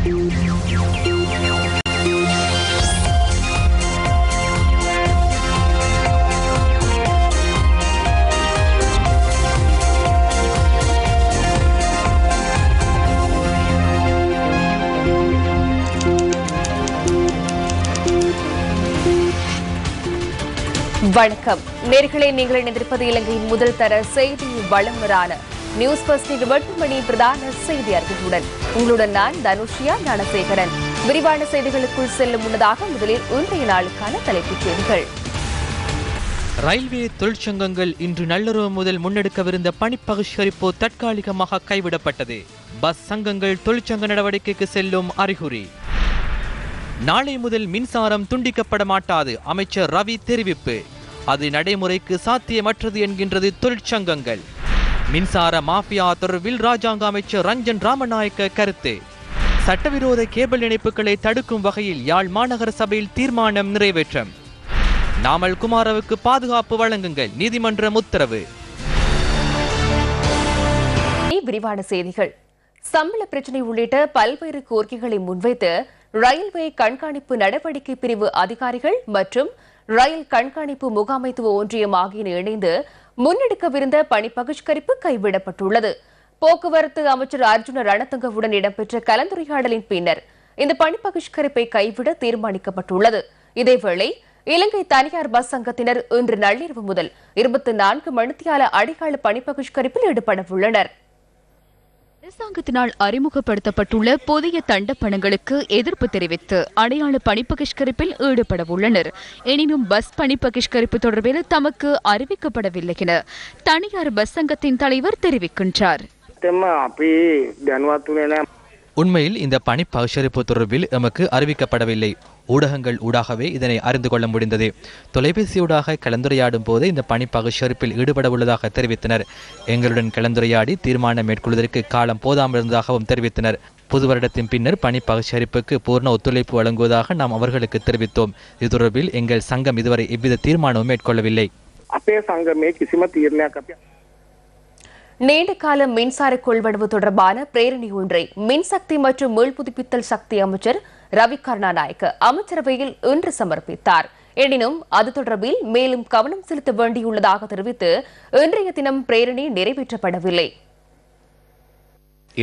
வணக்கம் நேயர்களே, நீங்கள் இணைந்திருப்பது இலங்கையின் முதல் தர செய்தி வழங்குவரான நியூஸ் ஃபர்ஸ்ட் 8 மணி பிரதான செய்தி அறிக்கையுடன் உங்களுடன் நான் தனுஷியா ஞானசேகரன். விரிவான செய்திகளுக்குள் செல்லும் முன்னதாக முதலில் இன்றைய நாளுக்கான தலைப்புச் செய்திகள். ரயில்வே தொழிற்சங்கங்கள் இன்று நள்ளிரவு முதல் முன்னெடுக்கவிருந்த பணிப்பகிஷ்கரிப்பு தற்காலிகமாக கைவிடப்பட்டது. பஸ் சங்கங்கள் தொழிற்சங்க நடவடிக்கைக்கு செல்லும் அறிகுறி. நாளை முதல் மின்சாரம் துண்டிக்கப்பட மாட்டாது, அமைச்சர் ரவி தெரிவிப்பு. அது நடைமுறைக்கு சாத்தியமற்றது என்கின்றது தொழிற்சங்கங்கள். மின்சார மாஃபியா தொடர்பில் ராஜாங்க அமைச்சர் ரஞ்சன் ராமநாயக்க கருத்து. சட்டவிரோத கேபிள் இணைப்புகளை தடுக்கும் வகையில் யாழ் மாநகர சபையில் தீர்மானம் நிறைவேற்றம். நாமல் குமாரவுக்கு பாதுகாப்பு வழங்குங்கள், நீதிமன்றம் உத்தரவு. விரிவான செய்திகள். சம்பள பிரச்சினை உள்ளிட்ட பல்வேறு கோரிக்கைகளை முன்வைத்து ரயில்வே கண்காணிப்பு நடவடிக்கை பிரிவு அதிகாரிகள் மற்றும் ரயில் கண்காணிப்பு முகாமைத்துவ ஒன்றியம் ஆகியன இணைந்து முன்னெடுக்கவிருந்த பணி பகிஷ்கரிப்பு கைவிடப்பட்டுள்ளது. போக்குவரத்து அமைச்சர் அர்ஜுன ரணதுங்கவுடன் இடம்பெற்ற கலந்துரையாடலின் பின்னர் இந்த பணி பகிஷ்கரிப்பை கைவிட தீர்மானிக்கப்பட்டுள்ளது. இதேவேளை இலங்கை தனியார் பஸ் சங்கத்தினர் இன்று நள்ளிரவு முதல் 24 மணித்தியால அடையாள பணி பகிஷ்கரிப்பில் ஈடுபட உள்ளனர். அரசாங்கத்தினால் அறிமுகப்படுத்தப்பட்டுள்ள புதிய தண்டப்பணங்களுக்கு எதிர்ப்பு தெரிவித்து அடையாள பணி பகிஷ்கரிப்பில் ஈடுபட உள்ளனர். எனினும் பஸ் பணி பகிஷ்கரிப்பு தொடர்பில் தமக்கு அறிவிக்கப்படவில்லை என தனியார் பஸ் சங்கத்தின் தலைவர் தெரிவிக்கின்றார். உண்மையில் இந்த பணி பகிஷ்கரிப்பு தொடர்பில் எமக்கு அறிவிக்கப்படவில்லை. ஊடகங்கள் ஊடாகவே இதனை அறிந்து கொள்ள முடிந்தது. தொலைபேசியூடாக கலந்துரையாடும் போது இந்த பணி பகிஷ்கரிப்பில் ஈடுபட உள்ளதாக தெரிவித்தனர். எங்களுடன் கலந்துரையாடி தீர்மானம் மேற்கொள்வதற்கு காலம் போதாமல் இருந்ததாகவும் தெரிவித்தனர். புது வருடத்தின் பின்னர் பணி பகிஷ்கரிப்புக்கு பூர்ண ஒத்துழைப்பு வழங்குவதாக நாம் அவர்களுக்கு தெரிவித்தோம். இது தொடர்பில் எங்கள் சங்கம் இதுவரை எவ்வித தீர்மானமும் மேற்கொள்ளவில்லை. நீண்ட கால மின்சார கொள்வனவு தொடர்பான பிரேரணி ஒன்றை மின்சக்தி மற்றும் மீள்புதுப்பித்தல் சக்தி அமைச்சர் ரவி கருணாநாயக்க அமைச்சரவையில் இன்று சமர்ப்பித்தார். எனினும் அது தொடர்பில் மேலும் கவனம் செலுத்த வேண்டியுள்ளதாக தெரிவித்து இன்றைய தினம் பிரேரணி நிறைவேற்றப்படவில்லை.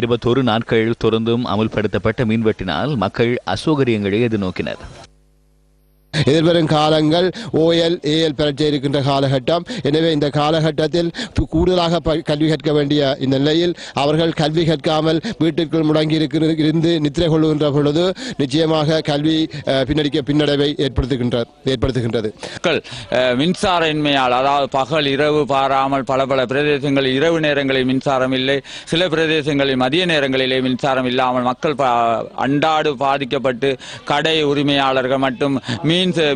21 நாட்கள் தொடர்ந்தும் அமுல்படுத்தப்பட்ட மின்வெட்டினால் மக்கள் அசௌகரியங்களை எதிர்நோக்கினர். எதிர்வரும் காலங்கள் OL AL பரீட்சை இருக்கின்ற காலகட்டம். எனவே இந்த காலகட்டத்தில் கூடுதலாக கல்வி கற்க வேண்டிய இந்த நிலையில் அவர்கள் கல்வி கற்காமல் வீட்டிற்குள் முடங்கி இருந்து நித்திரை கொள்ளுகின்ற பொழுது நிச்சயமாக கல்வி பின்னடைவை ஏற்படுத்துகின்றது. மின்சார இன்மையால், அதாவது பகல் இரவு பாராமல் பல பிரதேசங்களில் இரவு நேரங்களில் மின்சாரம் இல்லை, சில பிரதேசங்களில் மதிய நேரங்களிலே மின்சாரம் இல்லாமல் மக்கள் அன்றாடு பாதிக்கப்பட்டு கடை உரிமையாளர்கள் மற்றும்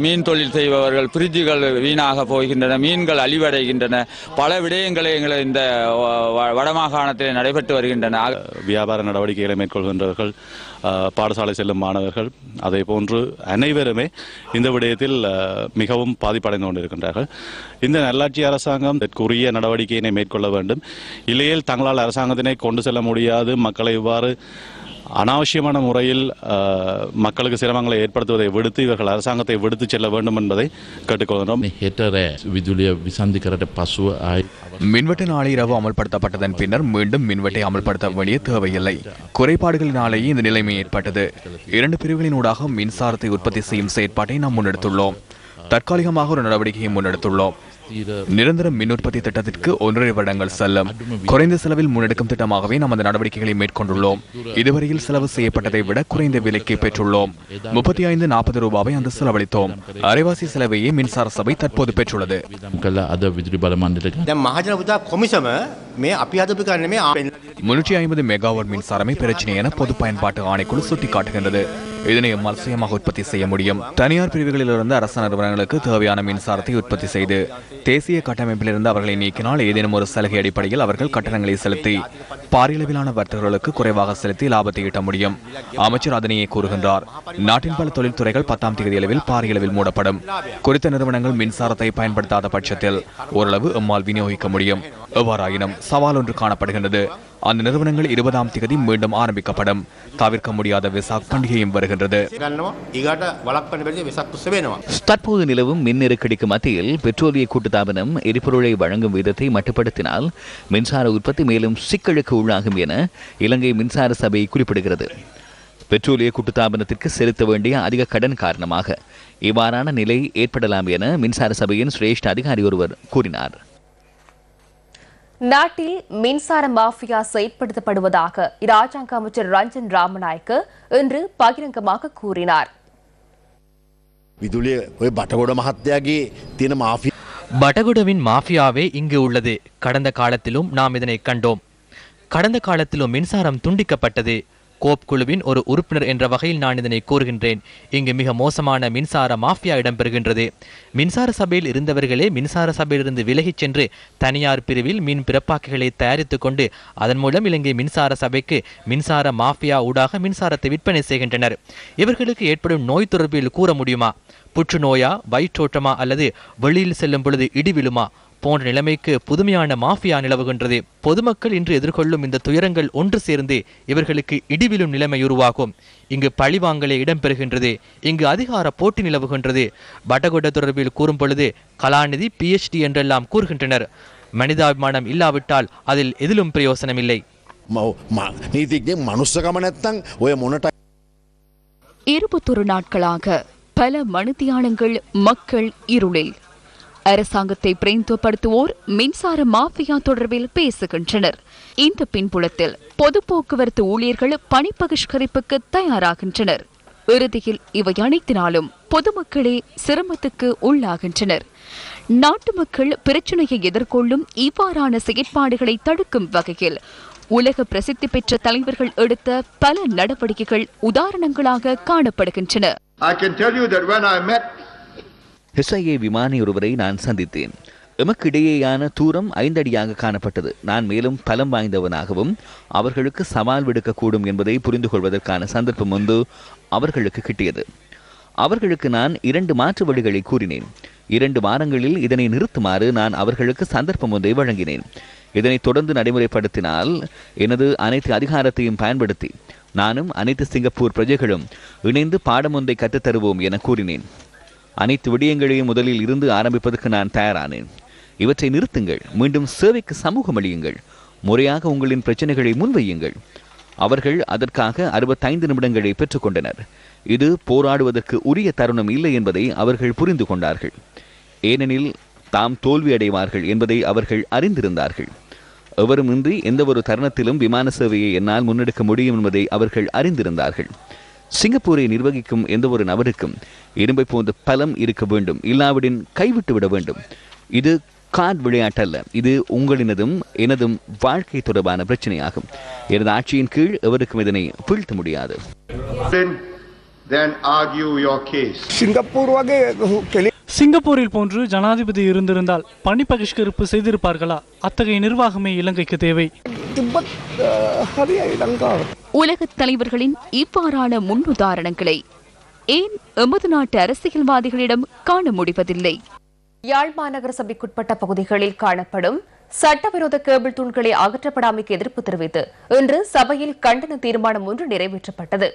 மீன் தொழில் செய்பவர்கள் பிரிட்ஜுகள் வீணாக போகின்றன, மீன்கள் அழிவடைகின்றன. பல விடயங்களை இந்த வடமாகாணத்தில் நடைபெற்று வருகின்றன. வியாபார நடவடிக்கைகளை மேற்கொள்கின்றவர்கள், பாடசாலை செல்லும் மாணவர்கள், அதே போன்று அனைவருமே இந்த விடயத்தில் மிகவும் பாதிப்படைந்து கொண்டிருக்கின்றார்கள். இந்த நல்லாட்சி அரசாங்கம் இதற்குரிய நடவடிக்கையினை மேற்கொள்ள வேண்டும். இல்லையில் தங்களால் அரசாங்கத்தினை கொண்டு செல்ல முடியாது. மக்களை இவ்வாறு அனாவசியமான முறையில் மக்களுக்கு சிரமங்களை ஏற்படுத்துவதை விடுத்து இவர்கள் அரசாங்கத்தை விடுத்து செல்ல வேண்டும் என்பதை கேட்டுக்கொள்கிறோம். மின்வெட்டு நாளை இரவு அமல்படுத்தப்பட்டதன் பின்னர் மீண்டும் மின்வெட்டை அமல்படுத்த வேண்டிய தேவையில்லை. குறைபாடுகளினாலேயே இந்த நிலைமை ஏற்பட்டது. 2 பிரிவுகளினூடாக மின்சாரத்தை உற்பத்தி செய்யும் செயற்பாட்டை நாம் முன்னெடுத்துள்ளோம். தற்காலிகமாக ஒரு நடவடிக்கையை முன்னெடுத்துள்ளோம். நிரந்தர மின் உற்பத்தி திட்டத்திற்கு 1.5 வருடங்கள் செல்லும். குறைந்த செலவில் முன்னெடுக்கும் திட்டமாகவே நாம் அந்த நடவடிக்கைகளை மேற்கொண்டுள்ளோம். இதுவரையில் செலவு செய்யப்பட்டதை விட குறைந்த விலைக்கு பெற்றுள்ளோம். 35-40 ரூபாவை அந்த செலவழித்தோம். அரைவாசி செலவையே மின்சார சபை தற்போது பெற்றுள்ளது. 350 மெகாவாட் மின்சாரமே பிரச்சனை என பொது பயன்பாட்டு ஆணைக்குழு சுட்டிக்காட்டுகின்றது. இதனை மல்சியமாக உற்பத்தி செய்ய முடியும். தனியார் பிரிவுகளிலிருந்து அரசு நிறுவனங்களுக்கு தேவையான மின்சாரத்தை உற்பத்தி செய்து தேசிய கட்டமைப்பிலிருந்து அவர்களை நீக்கினால் ஏதேனும் ஒரு சலுகை அடிப்படையில் அவர்கள் கட்டணங்களை செலுத்தி பாரியளவிலான வர்த்தகர்களுக்கு குறைவாக செலுத்தி லாபத்தை ஈட்ட முடியும். அமைச்சர் அதனையே கூறுகின்றார். நாட்டின் பல தொழில்துறைகள் 10ஆம் தேதி அளவில் பாரியளவில் மூடப்படும். குறித்த நிறுவனங்கள் மின்சாரத்தை பயன்படுத்தாத பட்சத்தில் ஓரளவு எம்மால் விநியோகிக்க முடியும். எவ்வாறாயினும் சவால் ஒன்று காணப்படுகின்றது. அந்த நிறுவனங்கள் 20ஆம் தேதி மீண்டும் ஆரம்பிக்கப்படும். தவிர்க்க முடியாத வெசாக் பண்டிகையும் வருகின்றது. தற்போது நிலவும் மின் நெருக்கடிக்கு மத்தியில் பெட்ரோலிய கூட்டுத்தாபனம் எரிபொருளை வழங்கும் விதத்தை மட்டுப்படுத்தினால் மின்சார உற்பத்தி மேலும் சிக்கலுக்கு உள்ளாகும் என இலங்கை மின்சார சபை குறிப்பிடுகிறது. பெட்ரோலிய கூட்டுத்தாபனத்திற்கு செலுத்த வேண்டிய அதிக கடன் காரணமாக இவ்வாறான நிலை ஏற்படலாம் என மின்சார சபையின் சிரேஷ்ட அதிகாரி ஒருவர் கூறினார். நாட்டில் மின்சார மாஃபியா செயற்படுத்தப்படுவதாக இராஜாங்க அமைச்சர் ரஞ்சன் ராமநாயக்க இன்று பகிரங்கமாக கூறினார். பட்டகுடவின் மாஃபியாவே இங்கு உள்ளது. கடந்த காலத்திலும் நாம் இதனை கண்டோம். கடந்த காலத்திலும் மின்சாரம் துண்டிக்கப்பட்டது. கோப் குழுவின் ஒரு உறுப்பினர் என்ற வகையில் நான் இதனை கூறுகின்றேன். இங்கு மிக மோசமான மின்சார மாஃபியா இடம்பெறுகின்றது. மின்சார சபையில் இருந்தவர்களே மின்சார சபையிலிருந்து விலகிச் சென்று தனியார் பிரிவில் மின் பிறப்பாக்கிகளை தயாரித்துக் கொண்டு அதன் மூலம் இலங்கை மின்சார சபைக்கு மின்சார மாஃபியா ஊடாக மின்சாரத்தை விற்பனை செய்கின்றனர். இவர்களுக்கு ஏற்படும் நோய் தொடர்பில் கூற முடியுமா? புற்றுநோயா, வயிற்றோட்டமா அல்லது வெளியில் செல்லும் பொழுது இடிவிழுமா போன்ற நிலைமைக்கு புதுமையான மாஃபியா நிலவுகின்றது. பொதுமக்கள் இன்று எதிர்கொள்ளும் இந்த துயரங்கள் ஒன்று சேர்ந்து இவர்களுக்கு இடிவிலும் நிலைமை உருவாகும். இங்கு பழிவாங்கலே இடம்பெறுகின்றது. இங்கு அதிகார போட்டி நிலவுகின்றது. பட்டகுட தொடர்பில் கூறும் பொழுது கலாநிதி PhD என்றெல்லாம் கூறுகின்றனர். மனிதாபிமானம் இல்லாவிட்டால் அதில் எதிலும் பிரயோசனம் இல்லை. 21 நாட்களாக பல மணித்தியாலங்கள் மக்கள் இருளில். அரசாங்கத்தை பிரதிநிதித்துவப்படுத்துவோர் மின்சார மாஃபியா தொடர்பில் பேசுகின்றனர். இந்த பின்புலத்தில் பொது போக்குவரத்து ஊழியர்கள் பணி பகிஷ்கரிப்புக்கு தயாராகின்றனர். இறுதியில் இவை அனைத்தினாலும் பொதுமக்களே சிரமத்துக்கு உள்ளாகின்றனர். நாட்டு மக்கள் பிரச்சினையை எதிர்கொள்ளும் இவ்வாறான செயற்பாடுகளை தடுக்கும் வகையில் உலக பிரசித்தி பெற்ற தலைவர்கள் எடுத்த பல நடவடிக்கைகள் உதாரணங்களாக காணப்படுகின்றன. SIA விமானி ஒருவரை நான் சந்தித்தேன். எமக்கு இடையேயான தூரம் 5 அடியாக காணப்பட்டது. நான் மேலும் பலம் வாய்ந்தவனாகவும் அவர்களுக்கு சவால் விடுக்கக்கூடும் என்பதை புரிந்து கொள்வதற்கான சந்தர்ப்பம் ஒன்று அவர்களுக்கு கிட்டியது. அவர்களுக்கு நான் 2 மாற்று வழிகளை கூறினேன். 2 வாரங்களில் இதனை நிறுத்துமாறு நான் அவர்களுக்கு சந்தர்ப்பம் ஒன்றை வழங்கினேன். இதனை தொடர்ந்து நடைமுறைப்படுத்தினால் எனது அனைத்து அதிகாரத்தையும் பயன்படுத்தி நானும் அனைத்து சிங்கப்பூர் பிரஜைகளும் இணைந்து பாடம் ஒன்றை கற்றுத்தருவோம் என கூறினேன். அனைத்து விடயங்களையும் முதலில் இருந்து ஆரம்பிப்பதற்கு நான் தயாரானேன். இவற்றை நிறுத்துங்கள். மீண்டும் சேவைக்கு சமூகம் அளியுங்கள். முறையாக உங்களின் பிரச்சனைகளை முன்வையுங்கள். அவர்கள் அதற்காக 65 நிமிடங்களை பெற்றுக்கொண்டனர். இது போராடுவதற்கு உரிய தருணம் இல்லை என்பதை அவர்கள் புரிந்து கொண்டார்கள். ஏனெனில் தாம் தோல்வி அடைவார்கள் என்பதை அவர்கள் அறிந்திருந்தார்கள். எவருமின்றி எந்த ஒரு தருணத்திலும் விமான சேவையை என்னால் முன்னெடுக்க முடியும் என்பதை அவர்கள் அறிந்திருந்தார்கள். சிங்கப்பூரை நிர்வகிக்கும் எந்த ஒரு நபருக்கும் இரும்பை போன்ற பலம் இருக்க வேண்டும். இல்லாவிடின் கைவிட்டு விட வேண்டும். இது கார்டு விளையாட்டல்ல. இது உங்களினதும் எனதும் வாழ்க்கை தொடர்பான பிரச்சனையாகும். எனது ஆட்சியின் கீழ் எவருக்கும் இதனை வீழ்த்த முடியாது. சிங்கப்பூரில் போன்று ஜனாதிபதி இருந்திருந்தால் பணி பகிஷ்கரிப்பு செய்திருப்பார்களா? அத்தகைய நிர்வாகமே இலங்கைக்கு தேவை. உலக தலைவர்களின் இவ்வாறான முன்னுதாரணங்களை ஏன் எமது நாட்டு அரசியல்வாதிகளிடம் காண முடிவதில்லை? யாழ் மாநகர சபைக்குட்பட்ட பகுதிகளில் காணப்படும் சட்டவிரோத கேபிள் தூண்களை அகற்றப்படாமைக்கு எதிர்ப்பு தெரிவித்து இன்று சபையில் கண்டன தீர்மானம் ஒன்று நிறைவேற்றப்பட்டது.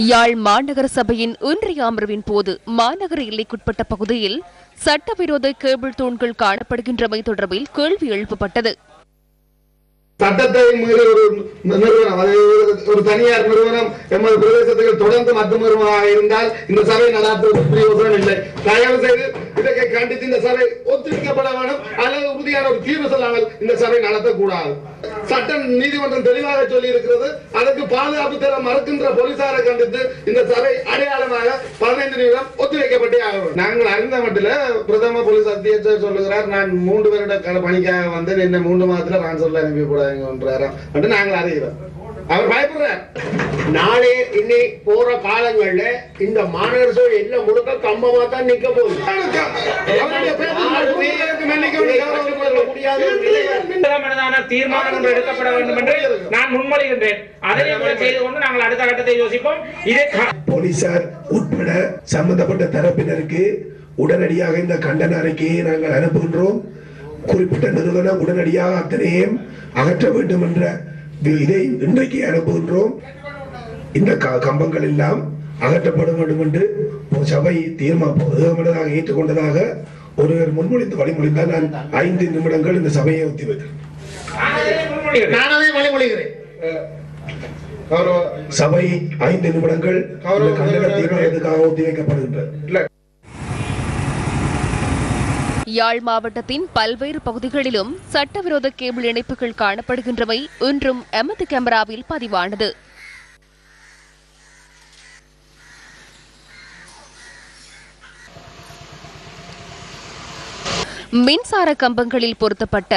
யாழ் மாநகர சபையின் இன்றைய அமர்வின் போது மாநகர எல்லைக்குட்பட்ட பகுதியில் சட்டவிரோத கேபிள் தூண்கள் காணப்படுகின்றமை தொடர்பில் கேள்வி எழுப்பப்பட்டது. சட்டத்தை மீறி ஒரு நிறுவனம், ஒரு தனியார் நிறுவனம் எமது பிரதேசத்துக்கு தொடர்ந்து மத்தியமாக இருந்தால் இந்த சபை நடாத்துவதற்கு யோசனை இல்லை. தயவு செய்து இதற்கு கண்டித்து இந்த சபை ஒத்துழைக்கப்பட வேண்டும் அல்லது உறுதியான ஒரு தீர்வு சொல்லாமல் இந்த சபை நடத்தக்கூடாது. சட்டம் நீதிமன்றம் தெளிவாக சொல்லி இருக்கிறது. அதற்கு பாதுகாப்பு தர மறுக்கின்ற போலீசாரை கண்டித்து இந்த சபை அடையாளமாக 15 நிமிடம் ஒத்துழைக்கப்பட்டே ஆகும். நாங்கள் அறிந்த மட்டில் பிரதம போலீஸ் அத்தியட்சர் சொல்லுகிறார், நான் 3 வருட பணிக்காக வந்தேன், என்ன 3 மாதத்துல நான் சொல்ல அனுப்பிக்கூடாது நாங்கள் அறிகிறோம். அவர் பயப்படுறார். நாளே இன்னை போற காலங்கள்ல இந்த மாநகர சபை எல்லாம் முழுக்க கம்பமா தான் நிக்க போகுது. தீர்மானம் எடுக்கப்பட வேண்டும் என்று நான் முன்மொழிகின்றேன். அதை செய்து கொண்டு நாங்கள் அடுத்த கட்டத்தை யோசிப்போம். போலீசார் உட்பட சம்பந்தப்பட்ட தரப்பினருக்கு உடனடியாக இந்த கண்டன அறிக்கையை நாங்கள் அனுப்புகின்றோம். குறிப்பிட்ட நிறுவனம் உடனடியாக அத்தனையும் அகற்ற வேண்டும் என்ற இதை இன்றைக்கு அனுப்புகின்றோம். இந்த கம்பங்கள் எல்லாம் அகற்றப்பட வேண்டும் என்று சபை ஏகமனதாக ஏற்றுக்கொண்டதாக ஒருவர் முன்மொழிந்து வழிமொழிந்தால் நான் 5 நிமிடங்கள் இந்த சபையை ஒத்திவைக்கிறேன். சபை 5 நிமிடங்கள் கண்டன தீர்மானத்துக்காக ஒத்திவைக்கப்படுகின்றது. யாழ் மாவட்டத்தின் பல்வேறு பகுதிகளிலும் சட்டவிரோத கேபிள் இணைப்புகள் காணப்படுகின்றமை இன்றும் எமது கேமராவில் பதிவானது. மின்சார கம்பங்களில் பொருத்தப்பட்ட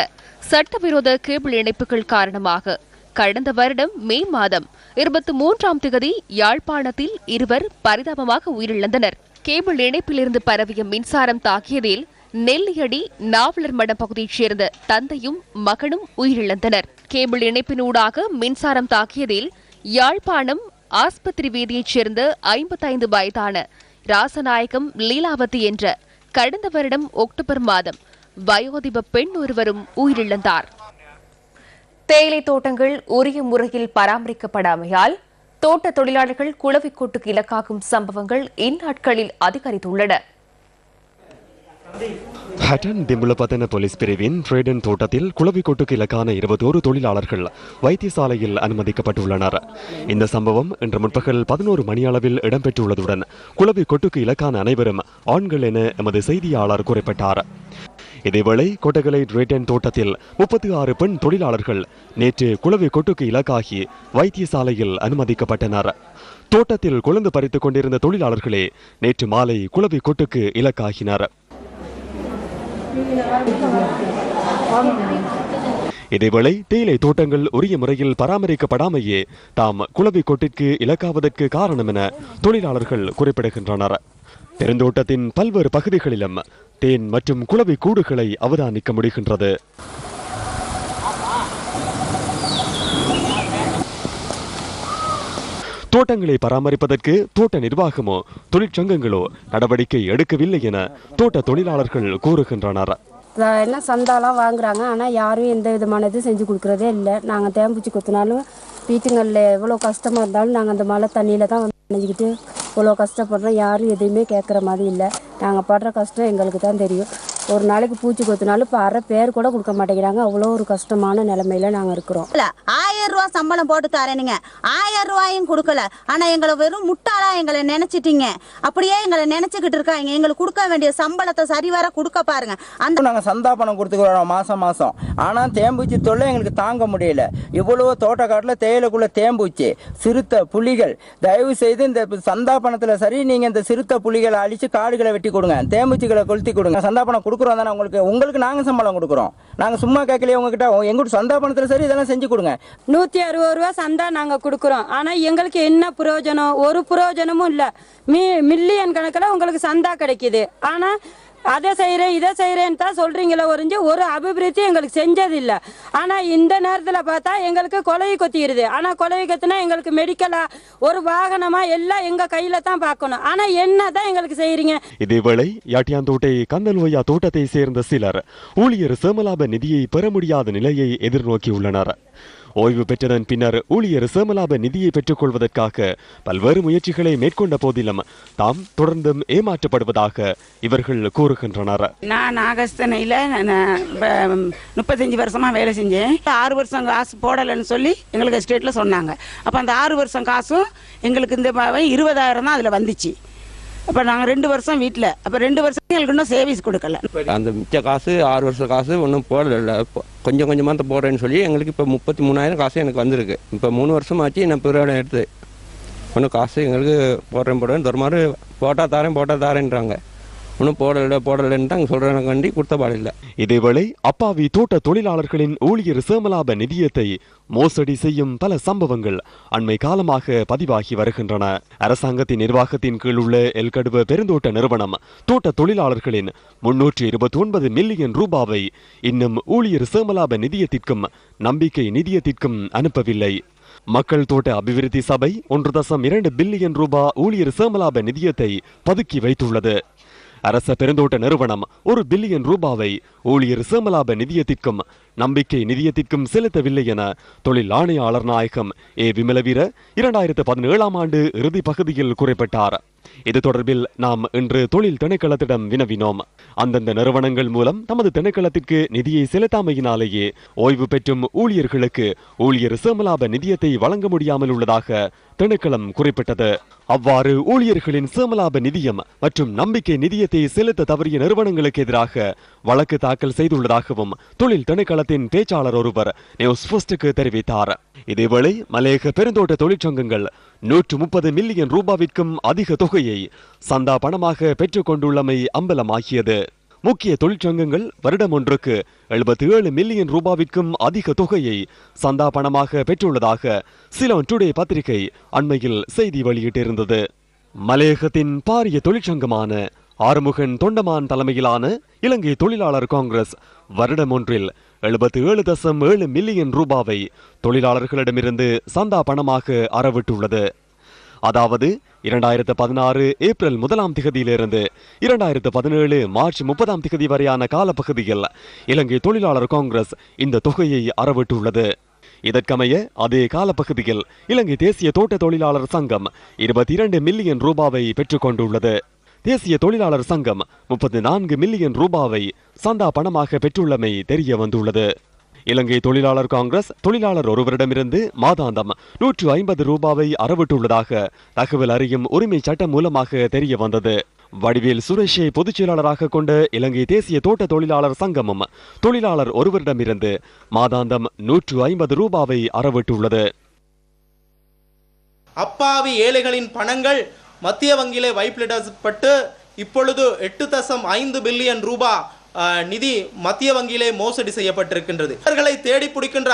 சட்டவிரோத கேபிள் இணைப்புகள் காரணமாக கடந்த வருடம் மே மாதம் 23ஆம் தேதி யாழ்ப்பாணத்தில் 2 பரிதாபமாக உயிரிழந்தனர். கேபிள் இணைப்பிலிருந்து பரவிய மின்சாரம் தாக்கியதில் நெல்லியடி நாவலர் மடம் பகுதியைச் சேர்ந்த தந்தையும் மகனும் உயிரிழந்தனர். கேபிள் இணைப்பினூடாக மின்சாரம் தாக்கியதில் யாழ்ப்பாணம் ஆஸ்பத்திரி வீதியைச் சேர்ந்த 55 வயதான ராசநாயகம் லீலாவதி என்ற கடந்த வருடம் அக்டோபர் மாதம் வயோதிப பெண் ஒருவரும் உயிரிழந்தார். தேயிலை தோட்டங்கள் உரிய முறையில் பராமரிக்கப்படாமையால் தோட்ட தொழிலாளர்கள் குளவிக்கொட்டுக்கு இலக்காகும் சம்பவங்கள் இந்நாட்களில் அதிகரித்துள்ளன. ஹட்டன் திம்புலப்பத்தன போலீஸ் பிரிவின் ட்ரேடன் தோட்டத்தில் குளவிக்கொட்டுக்கு இலக்கான 21 தொழிலாளர்கள் வைத்தியசாலையில் அனுமதிக்கப்பட்டுள்ளனர். இந்த சம்பவம் இன்று முற்பகல் 11 மணியளவில் இடம்பெற்றுள்ளதுடன் குளவிக்கொட்டுக்கு இலக்கான அனைவரும் ஆண்கள் என எமது செய்தியாளர் குறிப்பிட்டார். இதேவேளை கொட்டகலை ட்ரேடன் தோட்டத்தில் 36 பெண் தொழிலாளர்கள் நேற்று குளவிக்கொட்டுக்கு இலக்காகி வைத்தியசாலையில் அனுமதிக்கப்பட்டனர். தோட்டத்தில் கொழுந்து பறித்துக் கொண்டிருந்த தொழிலாளர்களே நேற்று மாலை குளவிக்கொட்டுக்கு இலக்காகினர். இதேவேளை தேயிலை தோட்டங்கள் உரிய முறையில் பராமரிக்கப்படாமையே தாம் குளவிக்கொட்டிற்கு இலக்காவதற்கு காரணம் என தொழிலாளர்கள் குறிப்பிடுகின்றனர். பெருந்தோட்டத்தின் பல்வேறு பகுதிகளிலும் தேன் மற்றும் குளவி கூடுகளை அவதானிக்க முடிகின்றது. தோட்டங்களை பராமரிப்பதற்கு தோட்ட நிர்வாகமோ தொழிற்சங்கங்களோ நடவடிக்கை எடுக்கவில்லை என தோட்ட தொழிலாளர்கள் கூறுகின்றனர். எல்லாம் சந்தாலாம் வாங்குறாங்க, ஆனால் யாரும் எந்த விதமான இது செஞ்சு கொடுக்குறதே இல்லை. நாங்கள் தேம்பூச்சி கொத்தினாலும் வீட்டுங்களில் எவ்வளோ கஷ்டமாக இருந்தாலும் நாங்கள் அந்த மழை தண்ணியில் தான் வந்து நினைஞ்சிக்கிட்டு இவ்வளோ கஷ்டப்படுறோம். யாரும் எதையுமே கேட்குற மாதிரி இல்லை. நாங்கள் படுற கஷ்டம் எங்களுக்கு தான் தெரியும். ஒரு நாளைக்கு பூச்சி கொத்தினாலும் இப்போ அரை பேர் கூட கொடுக்க மாட்டேங்கிறாங்க. அவ்வளோ ஒரு கஷ்டமான நிலைமையில நாங்கள் இருக்கிறோம். 1000 ரூபா சம்பளம் போட்டு தரேனுங்க, 1000 ரூபாயும் கொடுக்கல. ஆனால் எங்களை வெறும் முட்டாளா எங்களை நினைச்சிட்டீங்க. அப்படியே எங்களை நினைச்சுக்கிட்டு இருக்காங்க. எங்களுக்கு கொடுக்க வேண்டிய சம்பளத்தை சரிவர கொடுக்க பாருங்க. அந்த நாங்கள் சந்தா பணம் கொடுத்துக்கிறோம் மாசம் மாசம். ஆனால் தேம்பூச்சி தொல்லை எங்களுக்கு தாங்க முடியல. இவ்வளவோ தோட்டக்காட்டில் தேயிலைக்குள்ள தேம்பூச்சி சிறுத்தை புலிகள், தயவு செய்து இந்த சந்தா பணத்தில் சரி நீங்கள் இந்த சிறுத்தை புலிகளை அழிச்சு காடுகளை வெட்டி கொடுங்க, தேம்பூச்சிகளை கொளுத்தி கொடுங்க. சந்தா பணம் கொடுக்குறோம் தானே உங்களுக்கு நாங்கள் சம்பளம் கொடுக்குறோம். நாங்கள் சும்மா கேட்கலையே உங்ககிட்ட. எங்கிட்ட சந்தா பணத்தில் சரி இதெல்லாம் செஞ்சு கொடுங்க. 160 ரூபா சந்தா நாங்கள் கொடுக்குறோம். ஆனால் எங்களுக்கு என்ன பிரயோஜனம்? ஒரு பிரயோஜனமும் இல்லை. மில்லியன் கணக்கில் உங்களுக்கு சந்தா கிடைக்குது. ஆனால் அதை செய்கிறேன் இதை செய்கிறேன்னு தான் சொல்கிறீங்களே ஒழிஞ்சு ஒரு அபிவிருத்தி எங்களுக்கு செஞ்சதில்லை. ஆனால் இந்த நேரத்தில் பார்த்தா எங்களுக்கு கொலவை கொத்திடுது. ஆனால் கொலவை கொத்தினா எங்களுக்கு மெடிக்கலாக ஒரு வாகனமாக எல்லாம் எங்கள் கையில் தான் பார்க்கணும். ஆனால் என்ன தான் எங்களுக்கு செய்கிறீங்க? இதேவேளை யாட்டியாந்தோட்டை கந்தல்வையா தோட்டத்தை சேர்ந்த சிலர் ஊழியர் சேமலாப நிதியை பெற முடியாத நிலையை எதிர்நோக்கியுள்ளனர். ஓய்வு பெற்றதன் பின்னர் ஊழியர் சேமலாப நிதியை பெற்றுக் கொள்வதற்காக பல்வேறு முயற்சிகளை மேற்கொண்ட போதிலும் தாம் தொடர்ந்தும் ஏமாற்றப்படுவதாக இவர்கள் கூறுகின்றனர். நான் ஆகஸ்டனையில் 35 வருஷமாக வேலை செஞ்சேன். 6 வருஷம் காசு போடலைன்னு சொல்லி எங்களுக்கு ஸ்டேட்டில் சொன்னாங்க. அப்போ அந்த 6 வருஷம் காசும் எங்களுக்கு இந்த 20,000 தான் அதில் வந்துச்சு. அப்போ நாங்கள் 2 வருஷம் வீட்டில், அப்போ 2 வருஷம் எங்களுக்கு இன்னும் சேவிங்ஸ் கொடுக்கல. அந்த மிச்ச காசு 6 வருஷம் காசு ஒன்றும் போடல, கொஞ்சம் கொஞ்சமாக தான் போடுறேன்னு சொல்லி எங்களுக்கு இப்போ 33,000 காசு எனக்கு வந்திருக்கு. இப்போ 3 வருஷம் ஆச்சு நான் பிறகு எடுத்து ஒன்றும் காசு எங்களுக்கு போடுறேன் தருமாறு போட்டால் தாரேன்றாங்க. ஒன்றும் போடலைன்னு அங்கே சொல்கிறேன் கொடுத்த பாடில்லை. இதேவேளை அப்பாவி தோட்ட தொழிலாளர்களின் ஊழியர் சேமலாப நிதியத்தை மோசடி செய்யும் பல சம்பவங்கள் அண்மை காலமாக பதிவாகி வருகின்றன. அரசாங்கத்தின் நிர்வாகத்தின் கீழ் உள்ள எல்கடுவ பெருந்தோட்ட நிறுவனம் தோட்ட தொழிலாளர்களின் 329 மில்லியன் ரூபாவை இன்னும் ஊழியர் சேமலாப நிதியத்திற்கும் நம்பிக்கை நிதியத்திற்கும் அனுப்பவில்லை. மக்கள் தோட்ட அபிவிருத்தி சபை 1.2 பில்லியன் ரூபாய் ஊழியர் சேமலாப நிதியத்தை பதுக்கி வைத்துள்ளது. அரச பெருந்தோட்ட நிறுவனம் 1 பில்லியன் ரூபாவை ஊழியர் சேமலாப நிதியத்திற்கும் நம்பிக்கை நிதியத்திற்கும் செலுத்தவில்லை என தொழில் ஆணையாளர் நாயகம் ஏ விமலவீர 2017 ஆண்டு இறுதி பகுதியில் குறிப்பிட்டார். இது தொடர்பில் நாம் இன்று தொழில் திணைக்களத்திடம் வினவினோம். அந்தந்த நிறுவனங்கள் மூலம் தமது திணைக்களத்திற்கு நிதியை செலுத்தாமையினாலேயே ஓய்வு பெற்றும் ஊழியர்களுக்கு ஊழியர் சேமலாப நிதியத்தை வழங்க முடியாமல் உள்ளதாக திணைக்களம் குறிப்பிட்டது. அவ்வாறு ஊழியர்களின் சேமலாப நிதியம் மற்றும் நம்பிக்கை நிதியத்தை செலுத்த தவறிய நிறுவனங்களுக்கு எதிராக வழக்கு தாக்கல் செய்துள்ளதாகவும் தொழில் திணைக்களத்தின் பேச்சாளர் ஒருவர் நியூஸ் ஃபர்ஸ்டுக்கு தெரிவித்தார். இதேவேளை மலையக பெருந்தோட்ட தொழிற்சங்கங்கள் 130 மில்லியன் ரூபாவிற்கும் அதிக தொகையை சந்தா பணமாக பெற்றுக் கொண்டுள்ளமை அம்பலமாகியது. முக்கிய தொழிற்சங்கங்கள் வருடம் ஒன்றுக்கு 77 மில்லியன் ரூபாவிற்கும் அதிக தொகையை சந்தா பணமாக பெற்றுள்ளதாக சிலோன் டுடே பத்திரிகை அண்மையில் செய்தி வெளியிட்டிருந்தது. மலையகத்தின் பாரிய தொழிற்சங்கமான ஆறுமுகன் தொண்டமான் தலைமையிலான இலங்கை தொழிலாளர் காங்கிரஸ் வருடம் ஒன்றில் 77.7 மில்லியன் ரூபாவை தொழிலாளர்களிடமிருந்து சந்தா பணமாக அறவிட்டுள்ளது. அதாவது 2016 ஏப்ரல் 1ஆம் திகதியிலிருந்து 2017 மார்ச் 30ஆம் திகதி வரையான காலப்பகுதியில் இலங்கை தொழிலாளர் காங்கிரஸ் இந்த தொகையை அறவிட்டுள்ளது. இதற்கமைய அதே காலப்பகுதியில் இலங்கை தேசிய தோட்ட தொழிலாளர் சங்கம் 22 மில்லியன் ரூபாவை பெற்றுக் கொண்டுள்ளது. தேசிய தொழிலாளர் சங்கம் 34 மில்லியன் ரூபாவை சந்தா பணமாக பெற்றுள்ளமை தெரிய வந்துள்ளது. இலங்கை தொழிலாளர் காங்கிரஸ் தொழிலாளர் ஒருவரிடமிருந்து மாதாந்தம் 150 ரூபாவை அறவிட்டுள்ளதாக தகவல் அறியும் உரிமை சட்டம் மூலமாக தெரிய வந்தது. வடிவேல் சுரேஷை பொதுச் செயலாளராக கொண்ட இலங்கை தேசிய தோட்ட தொழிலாளர் சங்கமும் தொழிலாளர் ஒருவரிடமிருந்து மாதாந்தம் 150 ரூபாவை அறவிட்டுள்ளது. அப்பாவி ஏழைகளின் பணங்கள் மத்திய வங்கியிலே வைப்பிலிடப்பட்டு இப்பொழுது 8.5 பில்லியன் ரூபாய் நிதி மத்திய வங்கியிலே மோசடி செய்யப்பட்டிருக்கின்றது. இவர்களை தேடி பிடிக்கின்ற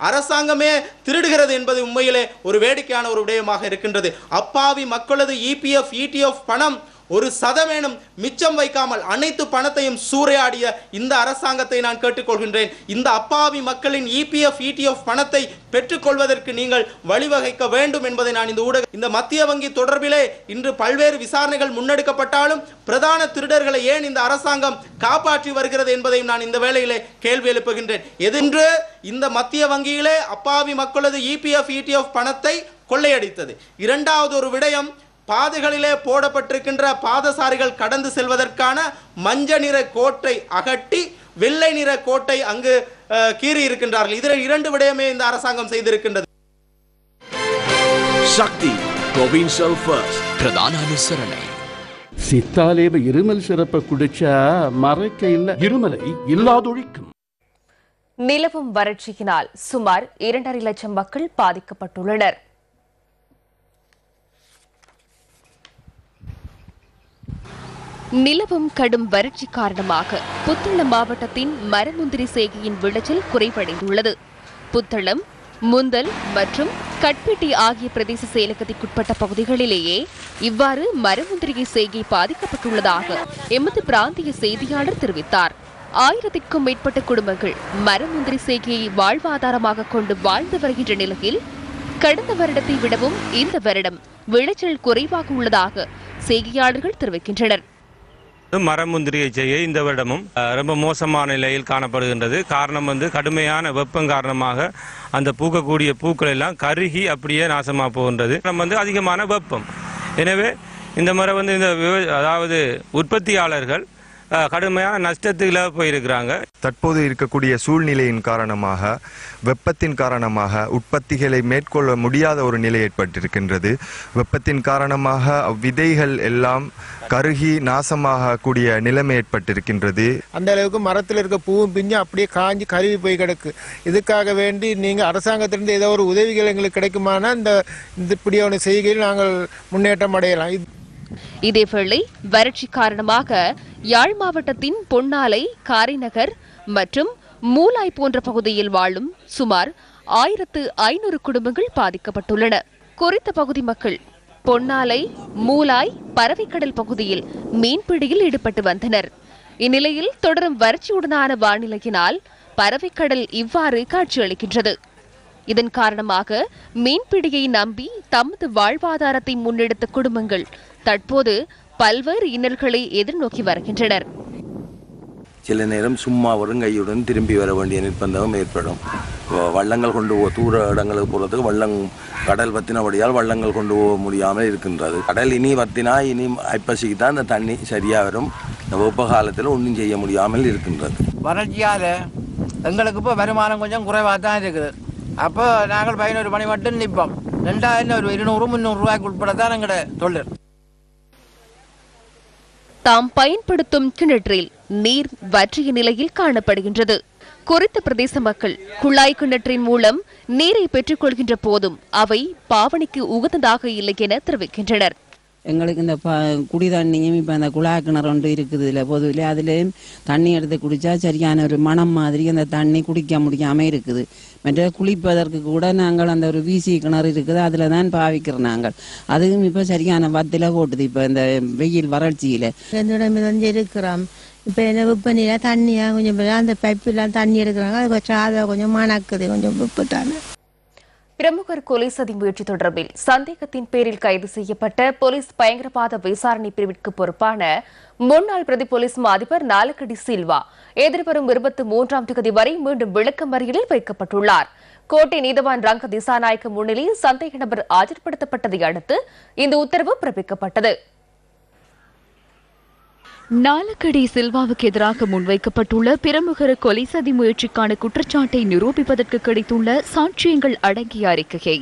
அரசாங்கமே திருடுகிறது என்பது உண்மையிலே ஒரு வேடிக்கையான ஒரு விடயமாக இருக்கின்றது. அப்பாவி மக்களது EPF ETF பணம் 1% மிச்சம் வைக்காமல் அனைத்து பணத்தையும் சூறையாடிய இந்த அரசாங்கத்தை நான் கேட்டுக்கொள்கின்றேன். இந்த அப்பாவி மக்களின் EPF ETF பணத்தை பெற்றுக்கொள்வதற்கு நீங்கள் வழிவகைக்க வேண்டும் என்பதை நான் இந்த மத்திய வங்கி தொடர்பிலே இன்று பல்வேறு விசாரணைகள் முன்னெடுக்கப்பட்டாலும் பிரதான திருடர்களை ஏன் இந்த அரசாங்கம் காப்பாற்றி வருகிறது என்பதையும் நான் இந்த வேளையிலே கேள்வி எழுப்புகின்றேன். எதென்று இந்த மத்திய வங்கியிலே அப்பாவி மக்களது EPF ETF பணத்தை கொள்ளையடித்தது. இரண்டாவது ஒரு விடயம், பாதைகளிலே போடப்பட்டிருக்கின்ற பாதசாரிகள் கடந்து செல்வதற்கான மஞ்சள் நிற கோட்டை அகற்றி வெள்ளை நிற கோட்டை அங்கு கீறி இருக்கின்றார்கள். இதில் 2 விடயமே இந்த அரசாங்கம் செய்திருக்கின்றது. சக்தி provincial first பிரதான அனுசரணை. சித்தாலேவ இருமல் சிறப்ப குடிச்சா மறைக்க இல்ல இருமலை இல்லாதொழிக்கும். நிலவும் வறட்சியினால் சுமார் 2.5 லட்சம் மக்கள் பாதிக்கப்பட்டுள்ளனர். நிலவும் கடும் வறட்சி காரணமாக புத்தளம் மாவட்டத்தின் மரமுந்திரி செய்கையின் விளைச்சல் குறைவடைந்துள்ளது. புத்தளம், முந்தல் மற்றும் கட்பெட்டி ஆகிய பிரதேச செயலகத்திற்குட்பட்ட பகுதிகளிலேயே இவ்வாறு மரமுந்திரி செய்கை பாதிக்கப்பட்டுள்ளதாக எமது பிராந்திய செய்தியாளர் தெரிவித்தார். 1000க்கும் மேற்பட்ட குடும்பங்கள் மரமுந்திரி செய்கையை வாழ்வாதாரமாக கொண்டு வாழ்ந்து வருகின்ற நிலையில் கடந்த வருடத்தை விடவும் இந்த வருடம் விளைச்சல் குறைவாக உள்ளதாக செய்தியாளர்கள் தெரிவிக்கின்றனர். மரமுந்திரியை செய்ய இந்த வருடமும் ரொம்ப மோசமான நிலையில் காணப்படுகின்றது. காரணம் கடுமையான வெப்பம் காரணமாக அந்த பூக்கக்கூடிய பூக்கள் எல்லாம் கருகி அப்படியே நாசமாக போகின்றது. அதிகமான வெப்பம். எனவே இந்த முறை இந்த அதாவது உற்பத்தியாளர்கள் கடுமையான நஷ்டத்தில் போயிருக்கிறாங்க. தற்போது இருக்கக்கூடிய சூழ்நிலையின் காரணமாக வெப்பத்தின் காரணமாக உற்பத்திகளை மேற்கொள்ள முடியாத ஒரு நிலை ஏற்பட்டிருக்கின்றது. வெப்பத்தின் காரணமாக விதைகள் எல்லாம் கருகி நாசமாக கூடிய நிலைமை ஏற்பட்டிருக்கின்றது. அந்த அளவுக்கு மரத்தில் இருக்க பூவும் பிஞ்சும் அப்படியே காஞ்சி கருவி போய் கிடக்கு. இதுக்காக வேண்டி நீங்கள் அரசாங்கத்திலிருந்து ஏதோ ஒரு உதவிகள் எங்களுக்கு கிடைக்குமானா இந்த இப்படியான செய்கையில் நாங்கள் முன்னேற்றம் அடையலாம். இதேவேளை வறட்சி காரணமாக யாழ் மாவட்டத்தின் பொன்னாலை, காரைநகர் மற்றும் மூலாய் போன்ற பகுதியில் வாழும் சுமார் 1500 குடும்பங்கள் பாதிக்கப்பட்டுள்ளன. குறித்த பகுதி மக்கள் பொன்னாலை, மூலாய், பறவைக்கடல் பகுதியில் மீன்பிடியில் ஈடுபட்டு வந்தனர். இந்நிலையில் தொடரும் வறட்சியுடனான வானிலையினால் பறவைக்கடல் இவ்வாறு காட்சியளிக்கின்றது. இதன் காரணமாக மீன்பிடியை நம்பி தமது வாழ்வாதாரத்தை முன்னெடுத்த குடும்பங்கள் தற்போது பல்வேறு இன்னல்களை எதிர்நோக்கி வருகின்றனர். சில நேரம் சும்மா வரும் கையுடன் திரும்பி வர வேண்டிய நிர்பந்தம் ஏற்படும். வள்ளங்கள் கொண்டு தூர இடங்களுக்கு போகிறதுக்கு கடல் வத்தினபடியால் வள்ளங்கள் கொண்டு போக முடியாமல் இருக்கின்றது. கடல் இனி வத்தினா இனி ஐப்பசிக்கு தான் இந்த தண்ணி சரியாக வரும். இந்த வெப்ப காலத்தில் ஒன்றும் செய்ய முடியாமல் இருக்கின்றது. வறட்சியால் எங்களுக்கு இப்போ வருமானம் கொஞ்சம் குறைவாக தான் இருக்குது. அப்போ நாங்கள் 11 மணி மட்டும் நிற்போம். 200-300 ரூபாய்க்கு உட்பட தான் எங்களோட தொழில். தாம் பயன்படுத்தும் கிணற்றில் நீர் வற்றிய நிலையில் காணப்படுகின்றது. குறித்த பிரதேச மக்கள் குழாய் கிணற்றின் மூலம் நீரை பெற்றுக் கொள்கின்ற போதும் அவை பாவனைக்கு உகந்ததாக இல்லை என தெரிவிக்கின்றனர். எங்களுக்கு இந்த குடி தண்ணியும் இப்போ அந்த குழாய் கிணறு ஒன்று இருக்குது இல்லை பொதுவில் அதுலேயும் தண்ணி எடுத்து குடித்தா சரியான ஒரு மனம் மாதிரி அந்த தண்ணி குடிக்க முடியாமல் இருக்குது. மற்ற குளிப்பதற்கு கூட நாங்கள் அந்த ஒரு வீசி கிணறு இருக்குது அதில் தான் பாவிக்கிறோம் நாங்கள். அதுவும் இப்போ சரியான வத்தில் போட்டுது. இப்போ இந்த வெயில் வறட்சியில் கொஞ்சம் இருக்கிறோம். இப்போ என்ன வெப்பநிலை தண்ணியாக கொஞ்சம் அந்த பைப்பெல்லாம் தண்ணி எடுக்கிறாங்க. அது கொஞ்சம் அதை கொஞ்சம் மணக்குது, கொஞ்சம் வெப்பு தானே. பிரமுகர் கொலை சதி முயற்சி தொடர்பில் சந்தேகத்தின் பேரில் கைது செய்யப்பட்ட போலீஸ் பயங்கரவாத விசாரணை பிரிவிற்கு பொறுப்பான முன்னாள் பிரதி போலீஸ் மா அதிபர் நாலக்கடி சில்வா எதிர்வரும் 23ஆம் தேதி வரை மீண்டும் விளக்கமறியலில் வைக்கப்பட்டுள்ளார். கோட்டை நீதவான் ரங்க திசாநாயக்க முன்னிலையில் சந்தேக நபர் ஆஜர்படுத்தப்பட்டதை அடுத்து இந்த உத்தரவு பிறப்பிக்கப்பட்டது. நாலக்கடி சில்வாவுக்கு எதிராக முன்வைக்கப்பட்டுள்ள பிரமுகர் கொலை சதி முயற்சிக்கான குற்றச்சாட்டை நிரூபிப்பதற்கு கிடைத்துள்ள சாட்சியங்கள் அடங்கிய அறிக்கையை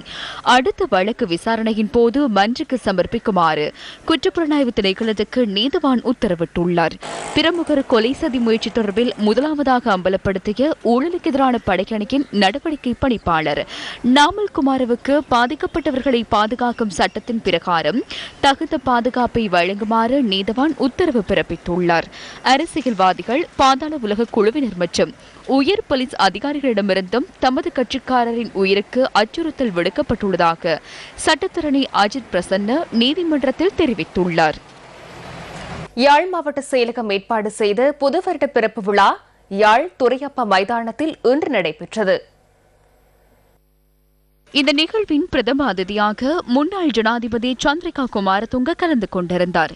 அடுத்த வழக்கு விசாரணையின் போது மன்றுக்கு சமர்ப்பிக்குமாறு குற்றப்புலனாய்வு திணைக்களத்துக்கு நீதவான் உத்தரவிட்டுள்ளார். பிரமுகர் கொலை சதி முயற்சி தொடர்பில் முதலாவதாக அம்பலப்படுத்திய ஊழலுக்கு எதிரான படையணியின் நடவடிக்கை பணிப்பாளர் நாமல் குமாரவுக்கு பாதிக்கப்பட்டவர்களை பாதுகாக்கும் சட்டத்தின் பிரகாரம் தகுந்த பாதுகாப்பை வழங்குமாறு நீதவான் உத்தரவு பிறப்பித்தார். அரசியல்வாதிகள், பாதாள உலக குழுவினர் மற்றும் உயர் போலீஸ் அதிகாரிகளிடமிருந்தும் தமது கட்சிக்காரரின் உயிருக்கு அச்சுறுத்தல் விடுக்கப்பட்டுள்ளதாக சட்டத்தரணி அஜித் பிரசன்ன நீதிமன்றத்தில் தெரிவித்துள்ளார். யாழ் மாவட்ட செயலகம் ஏற்பாடு செய்த புது வருட பிறப்பு விழா யாழ் துரையப்பா மைதானத்தில் இன்று நடைபெற்றது. இந்த நிகழ்வின் பிரதம அதிதியாக முன்னாள் ஜனாதிபதி சந்திரிகா குமாரதுங்க கலந்து கொண்டிருந்தார்.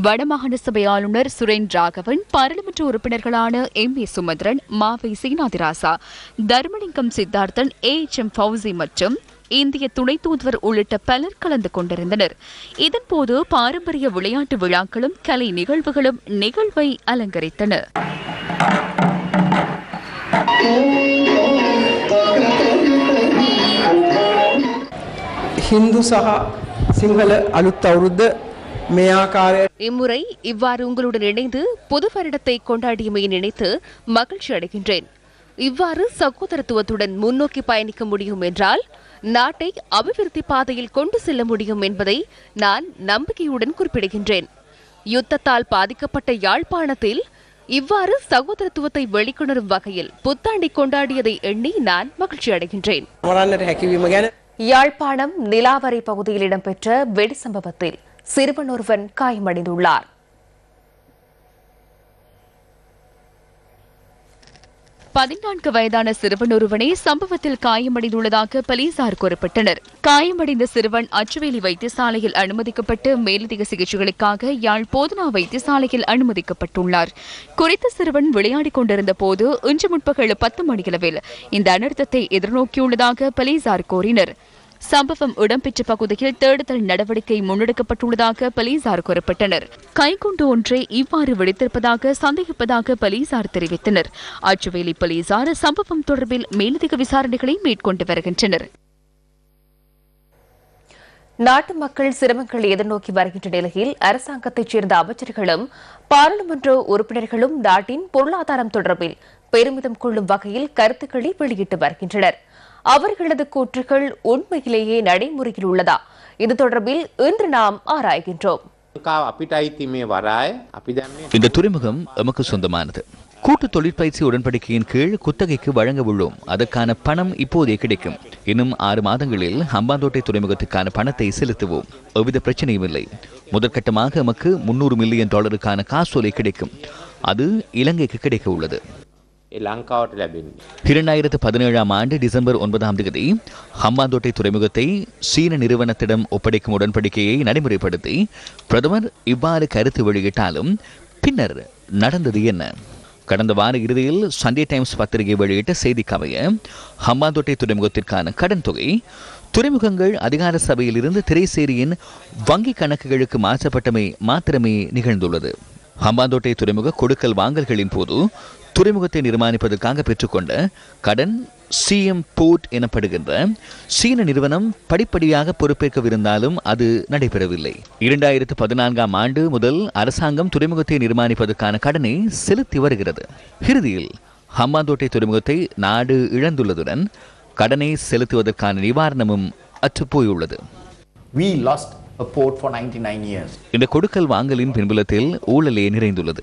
வடமாகாண சபை ஆளுநர் சுரேன் ராகவன், பாராளுமன்ற உறுப்பினர்களான எம்.ஏ. சுமந்திரன், மாவை சீனாதிராசா, தர்மலிங்கம் சித்தார்த்தன், A.H.M. ஃபவுசி மற்றும் இந்திய துணை தூதுவர் உள்ளிட்ட பலர் கலந்து கொண்டிருந்தனர். இதன்போது பாரம்பரிய விளையாட்டு விழாக்களும் கலை நிகழ்வுகளும் நிகழ்வை அலங்கரித்தன. ஹிந்து சஹா சிங்கள அலுத் அவருது இம்முறை இவ்வாறு உங்களுடன் இணைந்து புது வருடத்தை கொண்டாடியமை நினைத்து மகிழ்ச்சி அடைகின்றேன். இவ்வாறு சகோதரத்துவத்துடன் முன்னோக்கி பயணிக்க முடியும் என்றால் நாட்டை அபிவிருத்தி பாதையில் கொண்டு செல்ல முடியும் என்பதை நான் நம்பிக்கையுடன் குறிப்பிடுகின்றேன். யுத்தத்தால் பாதிக்கப்பட்ட யாழ்ப்பாணத்தில் இவ்வாறு சகோதரத்துவத்தை வெளிக்கொணரும் வகையில் புத்தாண்டை கொண்டாடியதை எண்ணி நான் மகிழ்ச்சி அடைகின்றேன். யாழ்ப்பாணம் நிலாவரை பகுதியில் இடம்பெற்ற வெடி சம்பவத்தில் சிறுவன் ஒருவன் காயமடைந்துள்ளார். வயதான சிறுவன் ஒருவனே சம்பவத்தில் காயமடைந்துள்ளதாக போலீசார் குறிப்பிட்டனர். காயமடைந்த சிறுவன் அச்சுவேலி வைத்தியசாலையில் அனுமதிக்கப்பட்டு மேலதிக சிகிச்சைகளுக்காக யாழ் போதனா வைத்தியசாலையில் அனுமதிக்கப்பட்டுள்ளார். குறித்த சிறுவன் விளையாடிக் கொண்டிருந்த போது இன்று முற்பகல் 10 மணியளவில் இந்த அனர்த்தத்தை எதிர்நோக்கியுள்ளதாக போலீசார் கூறினர். சம்பவம் இடம்பெற்ற பகுதியில் தேடுதல் நடவடிக்கை முன்னெடுக்கப்பட்டுள்ளதாக போலீசார் குறிப்பிட்டனர். கைக்குண்டு ஒன்றை இவ்வாறு வெடித்திருப்பதாக சந்தேகிப்பதாக போலீசார் தெரிவித்தனர். அச்சுவேலி போலீசார் சம்பவம் தொடர்பில் மேலதிக விசாரணைகளை மேற்கொண்டு வருகின்றனர். நாட்டு மக்கள் சிரமங்களை எதிர்நோக்கி வருகின்ற நிலையில் அரசாங்கத்தைச் சேர்ந்த அமைச்சர்களும் பாராளுமன்ற உறுப்பினர்களும் நாட்டின் பொருளாதாரம் தொடர்பில் பெருமிதம் கொள்ளும் வகையில் கருத்துக்களை வெளியிட்டு வருகின்றனர். அவர்களது கூற்றுகள் உண்மையிலேயே நடைமுறையில் உள்ளதா? இது தொடர்பில் இன்று நாம் ஆராய்கின்றோம். இந்த துறைமுகம் எமக்கு சொந்தமானது. கூட்டு தொழிற்பயிற்சி உடன்படிக்கையின் கீழ் குத்தகைக்கு வழங்க உள்ளோம். அதற்கான பணம் இப்போதே கிடைக்கும். இன்னும் 6 மாதங்களில் ஹம்பாந்தோட்டை துறைமுகத்துக்கான பணத்தை செலுத்துவோம். எவ்வித பிரச்சனையும் இல்லை. முதற்கட்டமாக எமக்கு $300 மில்லியன் காசோலை கிடைக்கும். அது இலங்கைக்கு கிடைக்க உள்ளது. 2017 ஆண்டு டிசம்பர் 9ஆம் தேதி ஹம்பாந்தோட்டை துறைமுகத்தை சீன நிறுவனத்திடம் ஒப்படைக்கும் உடன்படிக்கையை நடைமுறைப்படுத்தி பிரதமர் இவ்வாறு கருத்து வெளியிட்டாலும் பின்னர் நடந்தது என்ன? கடந்த வார இறுதியில் சண்டே டைம்ஸ் பத்திரிகை வெளியிட்ட செய்திக்கமைய ஹம்பாந்தோட்டை துறைமுகத்திற்கான கடன் தொகை துறைமுகங்கள் அதிகார சபையிலிருந்து திரைசேரியின் வங்கி கணக்குகளுக்கு மாற்றப்பட்டமை மாத்திரமே நிகழ்ந்துள்ளது. ஹம்பாந்தோட்டை துறைமுக கொடுக்கல் வாங்கல்களின் போது துறைமுகத்தை நிர்மாணிப்பதற்காக பெற்றுக்கொண்ட கடன் சிஎம் போர்ட் எனப்படுகின்ற சீன நிறுவனம் படிப்படியாக பொறுப்பேற்கவிருந்தாலும் அது நடைபெறவில்லை. 2014ஆம் ஆண்டு முதல் அரசாங்கம் துறைமுகத்தை நிர்மாணிப்பதற்கான கடனை செலுத்தி வருகிறது. இறுதியில் ஹம்பாந்தோட்டை துறைமுகத்தை நாடு இழந்துள்ளதுடன் கடனை செலுத்துவதற்கான நிவாரணமும் அற்றுப்போயுள்ளது. இந்த கொடுக்கல் வாங்கலின் பின்புலத்தில் ஊழலே நிறைந்துள்ளது.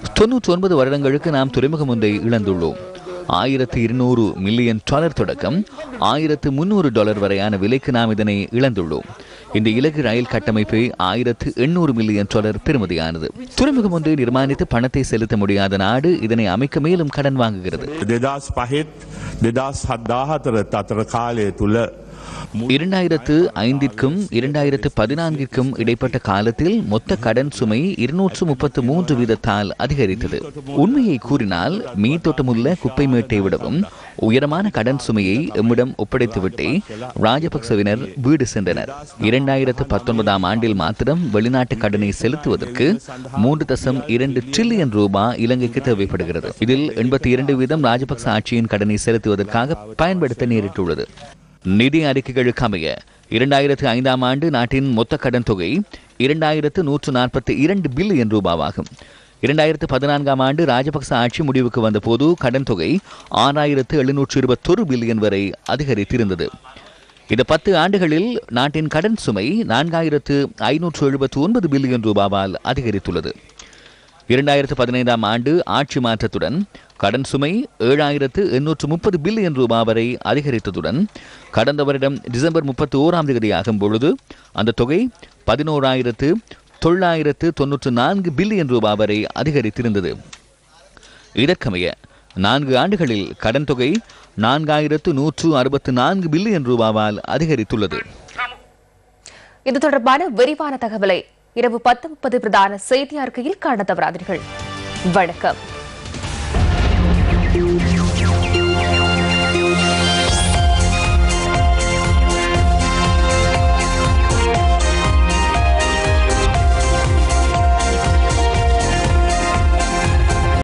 99 வருடங்களுக்கு நாம் துறைமுகம் ஒன்றை இழந்துள்ளோம். $1200 மில்லியன் தொடக்கம் $1300 வரையான விலைக்கு நாம் இதனை இழந்துள்ளோம். இந்த இலகு ரயில் கட்டமைப்பு $1800 மில்லியன் பெறுமதியானது. துறைமுகம் ஒன்றை நிர்மாணித்து பணத்தை செலுத்த முடியாத நாடு இதனை அமைக்க மேலும் கடன் வாங்குகிறது. 2005க்கும் 2014க்கும் இடைப்பட்ட காலத்தில் மொத்த கடன் சுமை 233 வீதத்தால் அதிகரித்தது. உண்மையை கூறினால் மீத்தோட்டமுள்ள குப்பை மேட்டை விடவும் உயரமான கடன் சுமையை எம்மிடம் ஒப்படைத்துவிட்டே ராஜபக்சவினர் வீடு சென்றனர். 2019ஆம் ஆண்டில் மாத்திரம் வெளிநாட்டு கடனை செலுத்துவதற்கு 3.2 டிரில்லியன் ரூபாய் இலங்கைக்கு தேவைப்படுகிறது. இதில் 82% ராஜபக்ச ஆட்சியின் கடனை செலுத்துவதற்காக பயன்படுத்த நேரிட்டுள்ளது. நிதி அறிக்கைகளுக்கு அமைய 2005ஆம் ஆண்டு நாட்டின் மொத்த கடன் தொகை 2142 பில்லியன் ரூபாவாகும். 2014ஆம் ஆண்டு ராஜபக்ச ஆட்சி முடிவுக்கு வந்தபோது கடன் தொகை 6721 பில்லியன் வரை அதிகரித்திருந்தது. இந்த 10 ஆண்டுகளில் நாட்டின் கடன் சுமை 4579 பில்லியன் ரூபாவால் அதிகரித்துள்ளது. 2015ஆம் ஆண்டு ஆட்சி மாற்றத்துடன் கடன் சுமை 7830 பில்லியன் ரூபாய் வரை அதிகரித்ததுடன் கடந்த வருடம் டிசம்பர் 31ஆம் தேதி ஆகும் பொழுது அந்த தொகை 11,994 பில்லியன் ரூபாய் வரை அதிகரித்திருந்தது. இதற்கமைய 4 ஆண்டுகளில் கடன் தொகை 4164 பில்லியன் ரூபாவால் அதிகரித்துள்ளது. இது தொடர்பான விரிவான தகவலை இரவு 10:30 பிரதான செய்தி அறிக்கையில் காண தவறாதீர்கள். வணக்கம்.